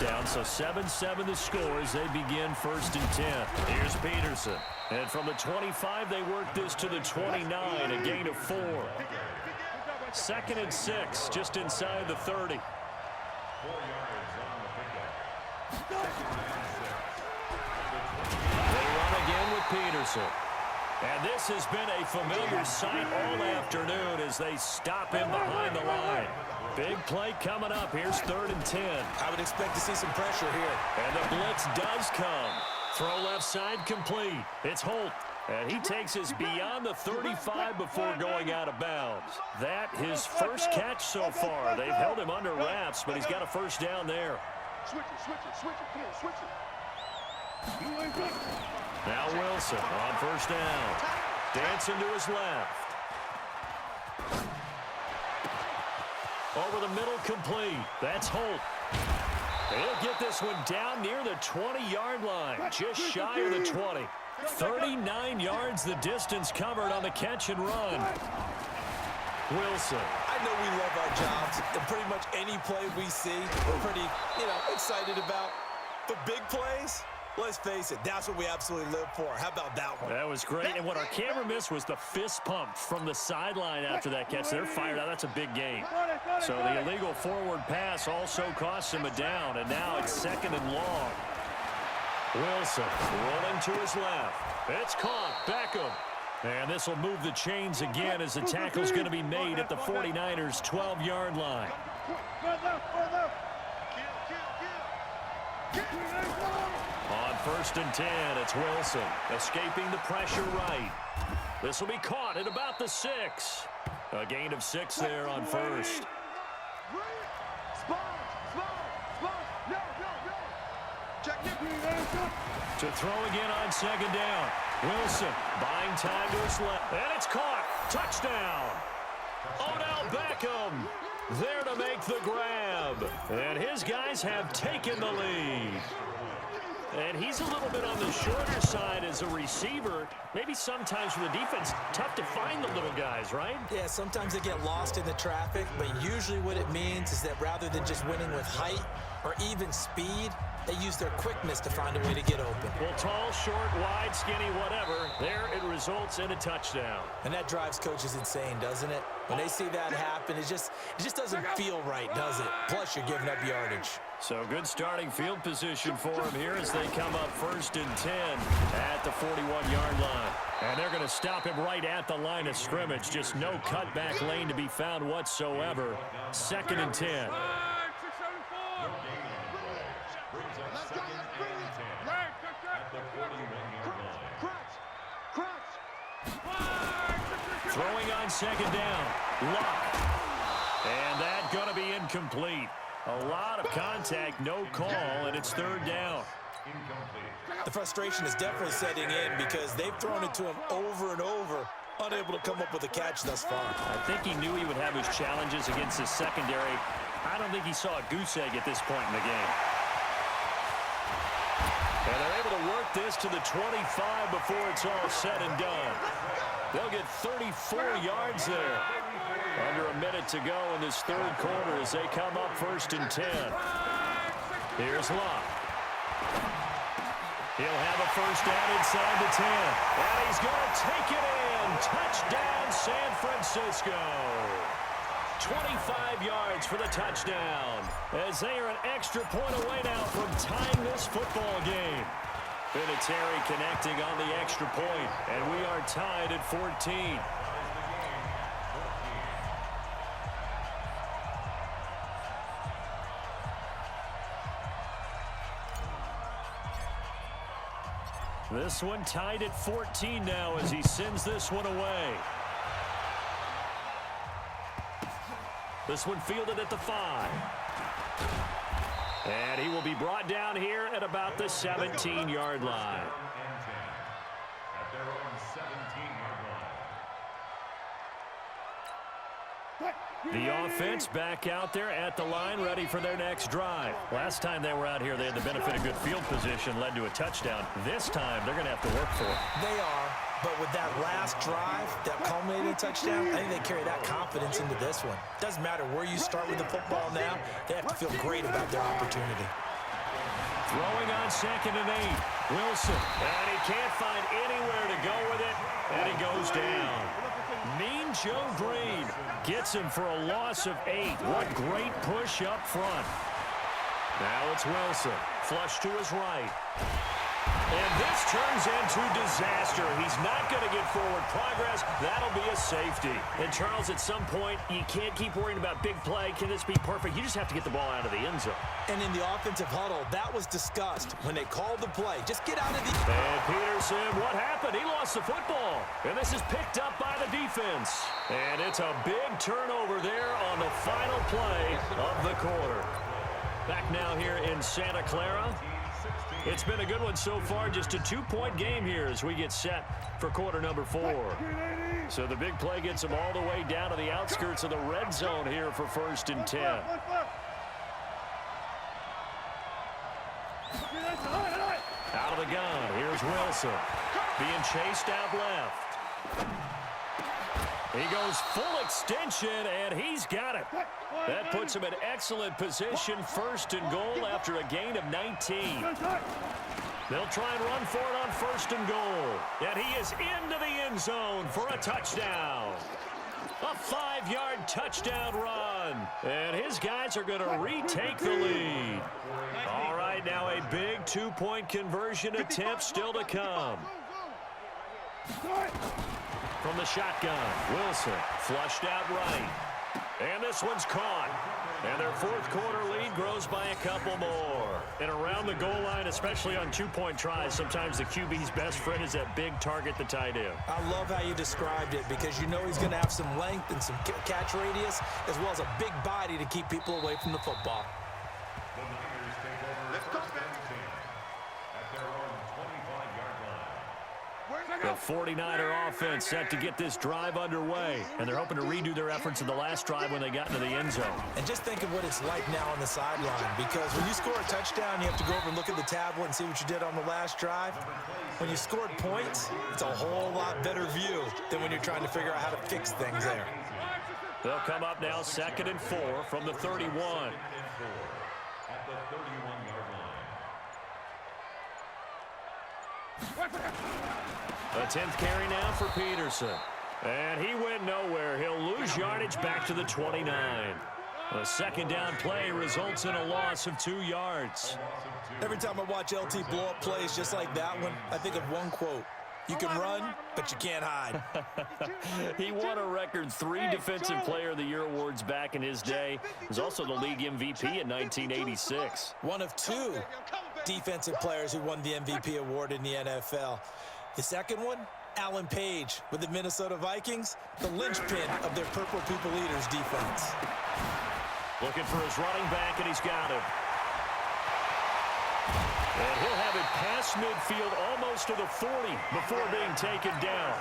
touchdown, so 7-7 the score as they begin 1st and 10. Here's Peterson. And from the 25, they work this to the 29, a gain of 4. 2nd and 6, just inside the 30. They run again with Peterson. And this has been a familiar sight all afternoon as they stop him behind the line. Big play coming up. Here's 3rd and 10. I would expect to see some pressure here. And the blitz does come. Throw left side complete. It's Holt. And he takes us beyond the 35 before going out of bounds. That his first catch so far. They've held him under wraps, but he's got a first down there. Switch it, switch it. Now Wilson on first down. Dancing to his left. Over the middle complete. That's Holt. He'll get this one down near the 20-yard line. Just shy of the 20. 39 yards the distance covered on the catch and run. Wilson. I know we love our jobs, and pretty much any play we see, we're pretty, excited about. But big plays, let's face it, that's what we absolutely live for. How about that one? That was great. And what our camera missed was the fist pump from the sideline after that catch. They're fired out. That's a big gain. So the illegal forward pass also cost him a down, and now it's 2nd and long. Wilson rolling to his left. It's caught. Beckham. And this will move the chains again as the tackle's going to be made at the 49ers' 12-yard line. On 1st and 10, it's Wilson escaping the pressure right. This will be caught at about the 6. A gain of 6 there on 1st. To throw again on 2nd down. Wilson buying time to his left. And it's caught. Touchdown. Odell Beckham there to make the grab. And his guys have taken the lead. And he's a little bit on the shorter side as a receiver. Maybe sometimes for the defense, tough to find the little guys, right? Yeah, sometimes they get lost in the traffic, but usually what it means is that rather than just winning with height or even speed, they use their quickness to find a way to get open. Well, tall, short, wide, skinny, whatever, there it results in a touchdown. And that drives coaches insane, doesn't it? When they see that happen, it just doesn't feel right, does it? Plus, you're giving up yardage. So good starting field position for him here as they come up 1st and 10 at the 41-yard line. And they're going to stop him right at the line of scrimmage. Just no cutback lane to be found whatsoever. 2nd and 10. Throwing on 2nd down. Luck. And that going to be incomplete. A lot of contact, no call, and it's 3rd down. The frustration is definitely setting in because they've thrown it to him over and over, unable to come up with a catch thus far. I think he knew he would have his challenges against his secondary. I don't think he saw a goose egg at this point in the game. And they're able to work this to the 25 before it's all said and done. They'll get 34 yards there. Under a minute to go in this 3rd quarter as they come up 1st and 10. Here's Locke. He'll have a first down inside the 10. And he's going to take it in. Touchdown, San Francisco. 25 yards for the touchdown. As they are an extra point away now from tying this football game. Vinatieri connecting on the extra point. And we are tied at 14. This one tied at 14 now as he sends this one away. This one fielded at the 5. And he will be brought down here at about the 17-yard line. The offense back out there at the line, ready for their next drive. Last time they were out here, they had the benefit of good field position, led to a touchdown. This time, they're going to have to work for it. They are, but with that last drive, that culminating touchdown, I think they carry that confidence into this one. Doesn't matter where you start with the football now, they have to feel great about their opportunity. Throwing on 2nd and 8. Wilson. And he can't find anywhere to go with it. And he goes down. Mean Joe Green gets him for a loss of 8. What great push up front. Now it's Wilson. Flush to his right. And this turns into disaster. He's not going to get forward progress. That'll be a safety. And, Charles, at some point, you can't keep worrying about big play. Can this be perfect? You just have to get the ball out of the end zone. And in the offensive huddle, that was discussed when they called the play. Just get out of the... And Peterson, what happened? He lost the football. And this is picked up by the defense. And it's a big turnover there on the final play of the quarter. Back now here in Santa Clara. It's been a good one so far. Just a 2-point game here as we get set for quarter number 4. So the big play gets them all the way down to the outskirts of the red zone here for 1st and 10. Out of the gun. Here's Wilson. Being chased out left. He goes full extension, and he's got it. That puts him in excellent position, 1st and goal after a gain of 19. They'll try and run for it on 1st and goal. And he is into the end zone for a touchdown. A 5-yard touchdown run. And his guys are going to retake the lead. All right, now a big 2-point conversion attempt still to come. From the shotgun, Wilson flushed out right. And this one's caught. And their 4th quarter lead grows by a couple more. And around the goal line, especially on 2-point tries, sometimes the QB's best friend is that big target, the tight end. I love how you described it because you know he's going to have some length and some catch radius as well as a big body to keep people away from the football. The 49er offense set to get this drive underway, and they're hoping to redo their efforts in the last drive when they got into the end zone. And just think of what it's like now on the sideline, because when you score a touchdown, you have to go over and look at the tablet and see what you did on the last drive. When you scored points, it's a whole lot better view than when you're trying to figure out how to fix things there. They'll come up now 2nd and 4 from the 31. A 10th carry now for Peterson. And he went nowhere. He'll lose yardage back to the 29. A 2nd down play results in a loss of 2 yards. Every time I watch LT blow up plays just like that one, I think of one quote. You can run, but you can't hide. He won a record 3 Defensive Player of the Year awards back in his day. He was also the league MVP in 1986. One of 2 defensive players who won the MVP award in the NFL. The second one, Alan Page with the Minnesota Vikings, the linchpin of their Purple People Eaters defense. Looking for his running back, and he's got him. And he'll have it past midfield almost to the 40 before being taken down.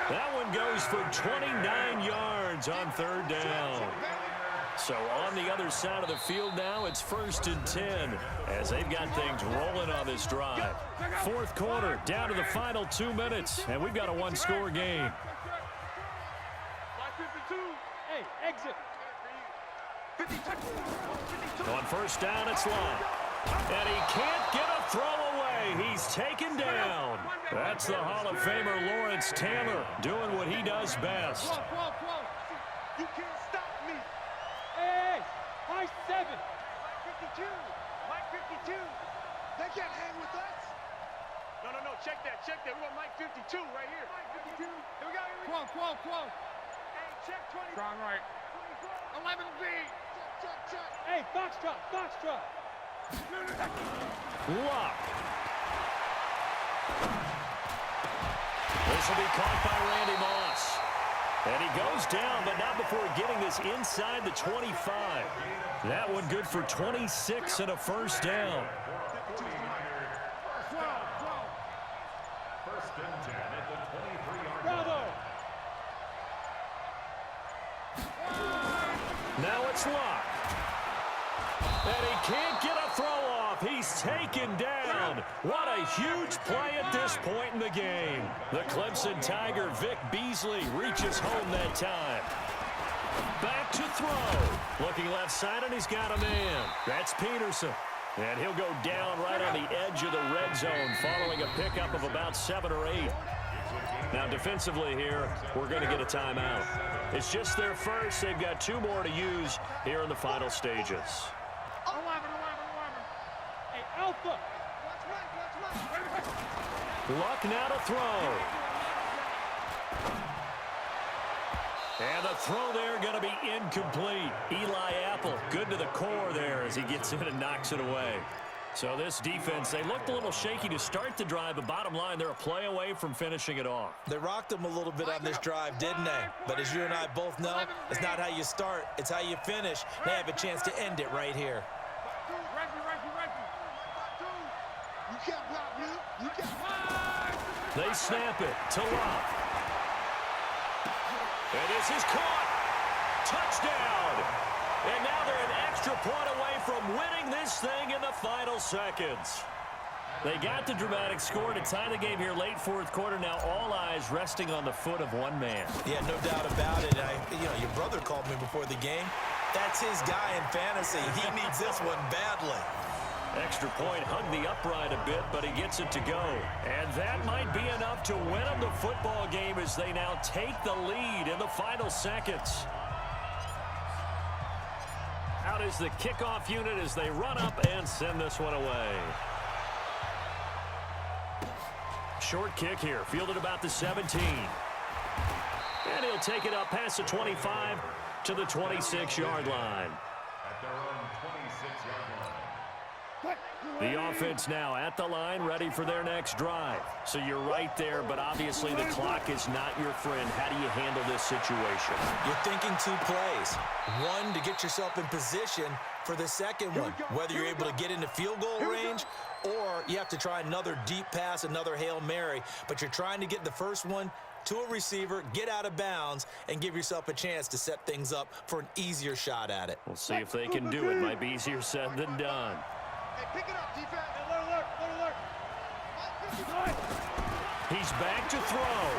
That one goes for 29 yards on 3rd down. So on the other side of the field now, it's 1st and 10 as they've got things rolling on this drive. 4th quarter, down to the final 2 minutes, and we've got a 1-score game. Hey, exit. On 1st down, it's Love. And he can't get a throw away. He's taken down. That's the Hall of Famer Lawrence Taylor doing what he does best. You can't stop me. Hey, Mike 7. Mike 52. Mike 52. They can't hang with us. No. Check that. We want Mike 52 right here. Mike 52. Here we go. Quo. Hey, check 20. Strong right. 11B. Check. Hey, Foxtrot. Luck. This will be caught by Randy Moss. And he goes down, but not before getting this inside the 25. That one good for 26 and a 1st down. Now it's Luck. And he can't get a throw off. He's taken down. What a huge play at this point in the game. The Clemson Tiger, Vic Beasley, reaches home that time. Back to throw. Looking left side, and he's got a man. That's Peterson. And he'll go down right on the edge of the red zone following a pickup of about 7 or 8. Now, defensively here, we're going to get a timeout. It's just their first. They've got 2 more to use here in the final stages. Hey, Alpha. Luck now to throw. And the throw there going to be incomplete. Eli Apple, good to the core there as he gets in and knocks it away. So this defense, they looked a little shaky to start the drive, but bottom line, they're a play away from finishing it off. They rocked them a little bit on this drive, didn't they? But as you and I both know, it's not how you start, it's how you finish. They have a chance to end it right here. They snap it to Love. And this is caught. Touchdown. And now they're an extra point away from winning this thing in the final seconds. They got the dramatic score to tie the game here late fourth quarter. Now all eyes resting on the foot of one man. Yeah, no doubt about it. Your brother called me before the game. That's his guy in fantasy. He needs this one badly. Extra point hugged the upright a bit, but he gets it to go. And that might be enough to win them the football game as they now take the lead in the final seconds. Out is the kickoff unit as they run up and send this one away. Short kick here, fielded about the 17. And he'll take it up past the 25 to the 26-yard line. At their own 26-yard line. The offense now at the line, ready for their next drive. So you're right there, but obviously the clock is not your friend. How do you handle this situation? You're thinking 2 plays. One, to get yourself in position for the second one, whether you're able to get into field goal range or you have to try another deep pass, another Hail Mary. But you're trying to get the first one to a receiver, get out of bounds, and give yourself a chance to set things up for an easier shot at it. We'll see if they can do it. Might be easier said than done. Hey, pick it up, defense. Alert. He's back to throw.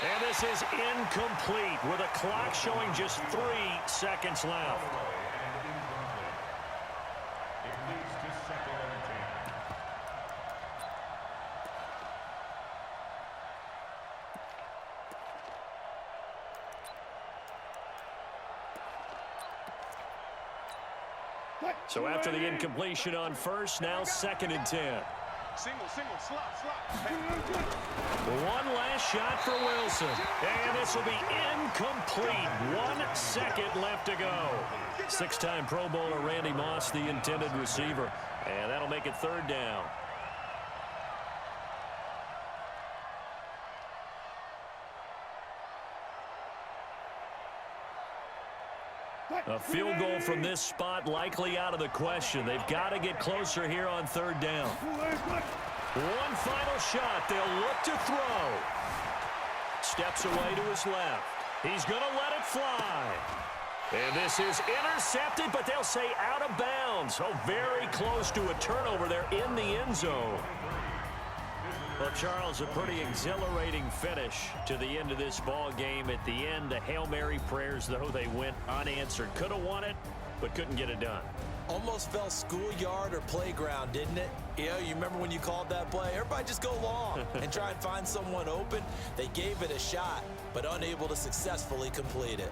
And this is incomplete with a clock showing just 3 seconds left. It leads to 2nd and 10. So after the incompletion on first, now 2nd and 10. Single, slot. One last shot for Wilson. And this will be incomplete. 1 second left to go. 6-time Pro Bowler Randy Moss, the intended receiver. And that'll make it 3rd down. A field goal from this spot likely out of the question. They've got to get closer here on 3rd down. One final shot. They'll look to throw. Steps away to his left. He's going to let it fly. And this is intercepted, but they'll say out of bounds. Oh, very close to a turnover there in the end zone. Well, Charles, a pretty exhilarating finish to the end of this ball game. At the end, the Hail Mary prayers, though, they went unanswered. Could have won it, but couldn't get it done. Almost felt schoolyard or playground, didn't it? You remember when you called that play? Everybody just go long and try and find someone open. They gave it a shot, but unable to successfully complete it.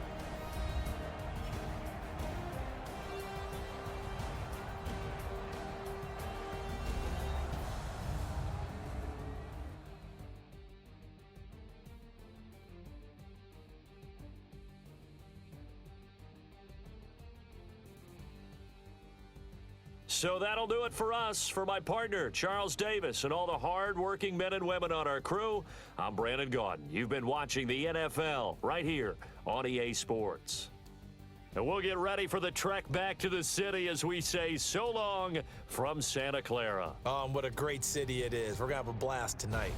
So that'll do it for us. For my partner, Charles Davis, and all the hard-working men and women on our crew, I'm Brandon Gaudin. You've been watching the NFL right here on EA Sports. And we'll get ready for the trek back to the city as we say so long from Santa Clara. What a great city it is. We're going to have a blast tonight.